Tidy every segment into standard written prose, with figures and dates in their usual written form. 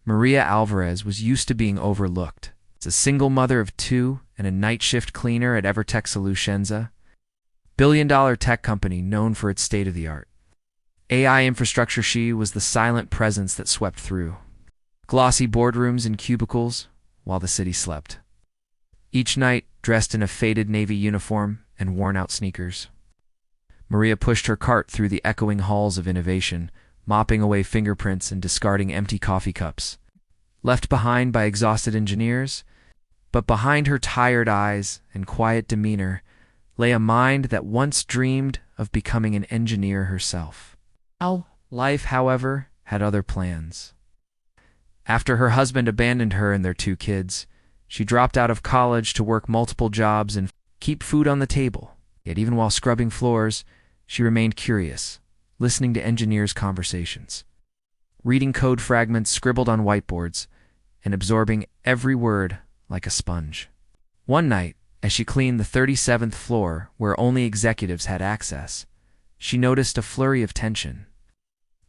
Maria Alvarez was used to being overlooked. As a single mother of two and a night shift cleaner at Evertech Solutions, billion-dollar tech company known for its state-of-the-art AI infrastructure, she was the silent presence that swept through glossy boardrooms and cubicles while the city slept. Each night, dressed in a faded navy uniform and worn-out sneakers, Maria pushed her cart through the echoing halls of innovation, mopping away fingerprints and discarding empty coffee cups. Left behind by exhausted engineers, but behind her tired eyes and quiet demeanor lay a mind that once dreamed of becoming an engineer herself. Life, however, had other plans. After her husband abandoned her and their two kids, she dropped out of college to work multiple jobs and keep food on the table. Yet even while scrubbing floors, she remained curious, listening to engineers' conversations, reading code fragments scribbled on whiteboards, and absorbing every word like a sponge. One night, as she cleaned the 37th floor where only executives had access, she noticed a flurry of tension.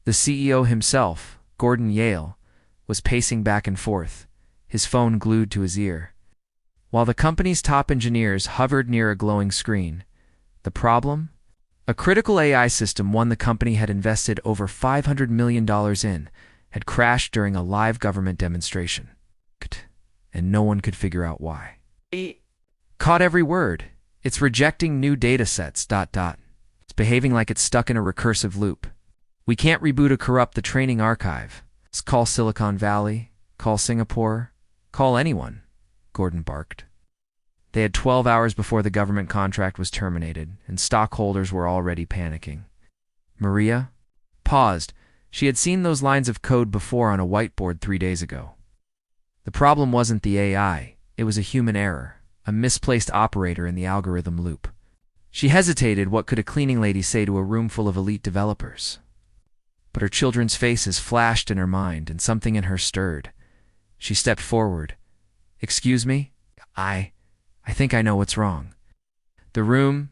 The CEO himself, Gordon Yale, was pacing back and forth, his phone glued to his ear. While the company's top engineers hovered near a glowing screen, the problem? A critical AI system, one the company had invested over $500 million in, had crashed during a live government demonstration. And no one could figure out why. Caught every word. It's rejecting new data sets, ... It's behaving like it's stuck in a recursive loop. We can't reboot or corrupt the training archive. Let's call Silicon Valley, call Singapore, call anyone, Gordon barked. They had 12 hours before the government contract was terminated, and stockholders were already panicking. Maria paused. She had seen those lines of code before on a whiteboard 3 days ago. The problem wasn't the AI, it was a human error, a misplaced operator in the algorithm loop. She hesitated. What could a cleaning lady say to a room full of elite developers? But her children's faces flashed in her mind, and something in her stirred. She stepped forward. "Excuse me? I think I know what's wrong." The room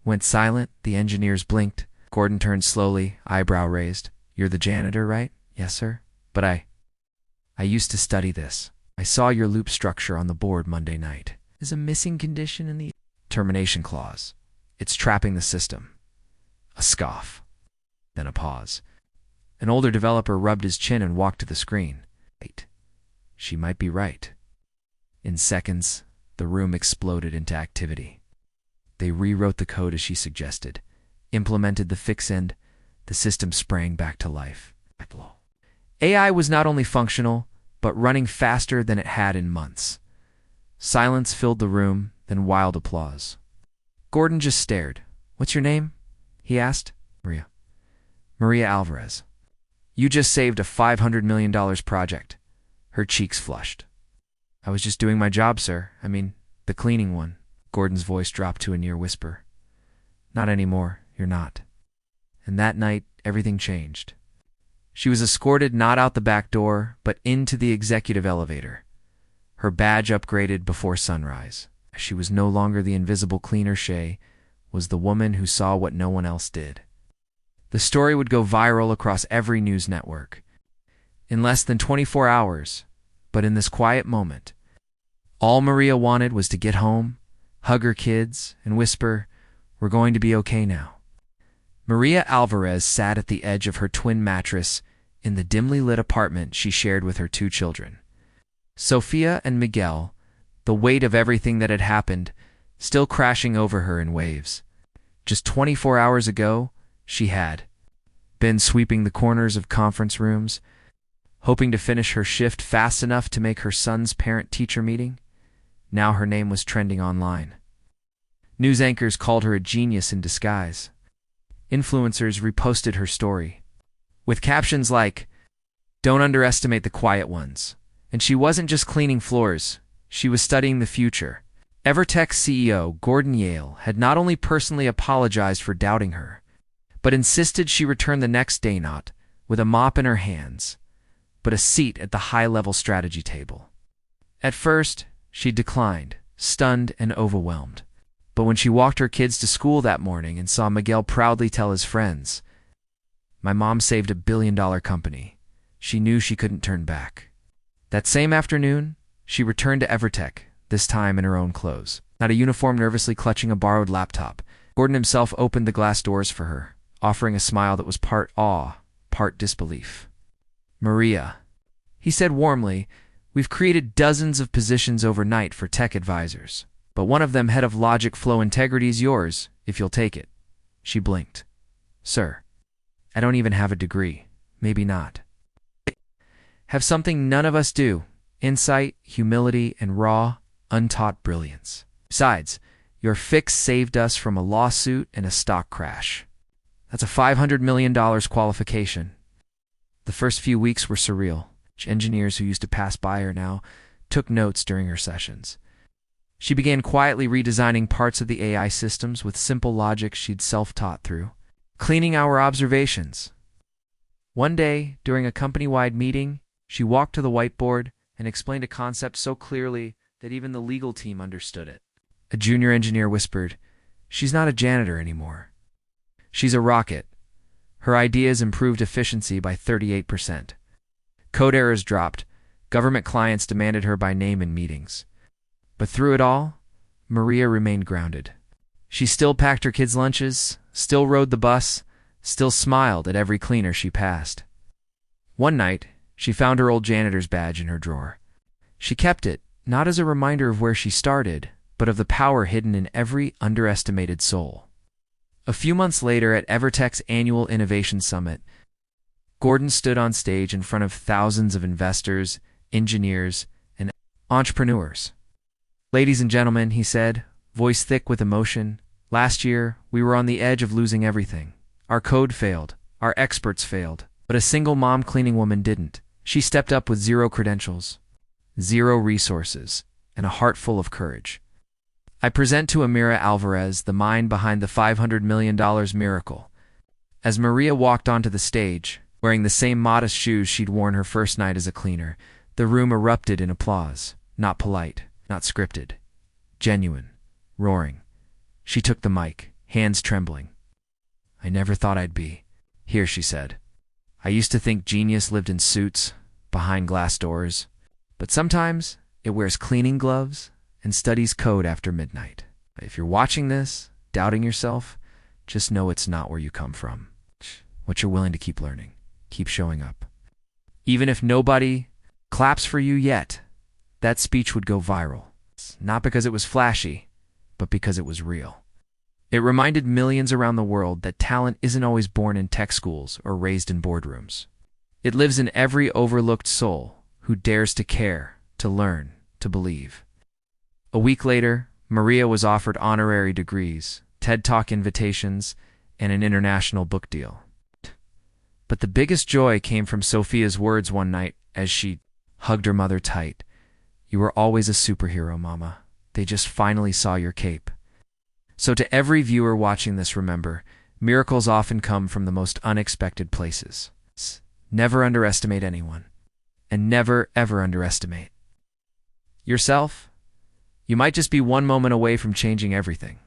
went silent. The engineers blinked. Gordon turned slowly, eyebrow raised. "You're the janitor, right?" "Yes, sir. But I used to study this. I saw your loop structure on the board Monday night. There's a missing condition in the termination clause. It's trapping the system." A scoff. Then a pause. An older developer rubbed his chin and walked to the screen. Wait. She might be right. In seconds, the room exploded into activity. They rewrote the code as she suggested, implemented the fix, and the system sprang back to life. AI was not only functional, but running faster than it had in months. Silence filled the room, then wild applause. Gordon just stared. "What's your name?" he asked. "Maria. Maria Alvarez." "You just saved a $500 million project." Her cheeks flushed. "I was just doing my job, sir. I mean, the cleaning one." Gordon's voice dropped to a near whisper. "Not anymore. You're not." And that night, everything changed. She was escorted not out the back door, but into the executive elevator. Her badge upgraded before sunrise. She was no longer the invisible cleaner. She was the woman who saw what no one else did. The story would go viral across every news network. In less than 24 hours, but in this quiet moment, all Maria wanted was to get home, hug her kids, and whisper, "We're going to be okay now." Maria Alvarez sat at the edge of her twin mattress in the dimly lit apartment she shared with her two children. Sofia and Miguel, the weight of everything that had happened, still crashing over her in waves. Just 24 hours ago, she had been sweeping the corners of conference rooms, hoping to finish her shift fast enough to make her son's parent-teacher meeting. Now her name was trending online. News anchors called her a genius in disguise. Influencers reposted her story, with captions like, "Don't underestimate the quiet ones." And she wasn't just cleaning floors, she was studying the future. Evertech CEO Gordon Yale had not only personally apologized for doubting her, but insisted she return the next day not with a mop in her hands, but a seat at the high-level strategy table. At first, she declined, stunned and overwhelmed. But when she walked her kids to school that morning and saw Miguel proudly tell his friends, "My mom saved $1 billion company," she knew she couldn't turn back. That same afternoon, she returned to Evertech, this time in her own clothes. Not a uniform nervously clutching a borrowed laptop. Gordon himself opened the glass doors for her, offering a smile that was part awe, part disbelief. "Maria," he said warmly, "we've created dozens of positions overnight for tech advisors, but one of them, head of logic flow integrity, is yours, if you'll take it." She blinked. "Sir, I don't even have a degree. Maybe not. Have something none of us do: insight, humility, and raw, untaught brilliance. Besides, your fix saved us from a lawsuit and a stock crash. That's a $500 million qualification." The first few weeks were surreal. Engineers who used to pass by her now took notes during her sessions. She began quietly redesigning parts of the AI systems with simple logic she'd self-taught through, cleaning our observations. One day, during a company-wide meeting, she walked to the whiteboard and explained a concept so clearly that even the legal team understood it. A junior engineer whispered, "She's not a janitor anymore. She's a rocket." Her ideas improved efficiency by 38%. Code errors dropped. Government clients demanded her by name in meetings. But through it all, Maria remained grounded. She still packed her kids' lunches, still rode the bus, still smiled at every cleaner she passed. One night, she found her old janitor's badge in her drawer. She kept it, not as a reminder of where she started, but of the power hidden in every underestimated soul. A few months later, at Evertech's annual Innovation Summit, Gordon stood on stage in front of thousands of investors, engineers, and entrepreneurs. "Ladies and gentlemen," he said, voice thick with emotion, "last year, we were on the edge of losing everything. Our code failed, our experts failed, but a single mom-cleaning woman didn't. She stepped up with 0 credentials, 0 resources, and a heart full of courage. I present to Amira Alvarez, the mind behind the $500 million miracle." As Maria walked onto the stage, wearing the same modest shoes she'd worn her first night as a cleaner, the room erupted in applause. Not polite, not scripted. Genuine, roaring. She took the mic, hands trembling. "I never thought I'd be here," she said. "I used to think genius lived in suits, behind glass doors. But sometimes it wears cleaning gloves and studies code after midnight. If you're watching this, doubting yourself, just know it's not where you come from. What you're willing to keep learning. Keep showing up. Even if nobody claps for you yet, that speech would go viral. Not because it was flashy, but because it was real. It reminded millions around the world that talent isn't always born in tech schools or raised in boardrooms. It lives in every overlooked soul who dares to care, to learn, to believe." A week later, Maria was offered honorary degrees, TED Talk invitations, and an international book deal. But the biggest joy came from Sophia's words one night as she hugged her mother tight. "You were always a superhero, Mama. They just finally saw your cape." So to every viewer watching this, remember, miracles often come from the most unexpected places. Never underestimate anyone. And never, ever underestimate yourself. You might just be one moment away from changing everything.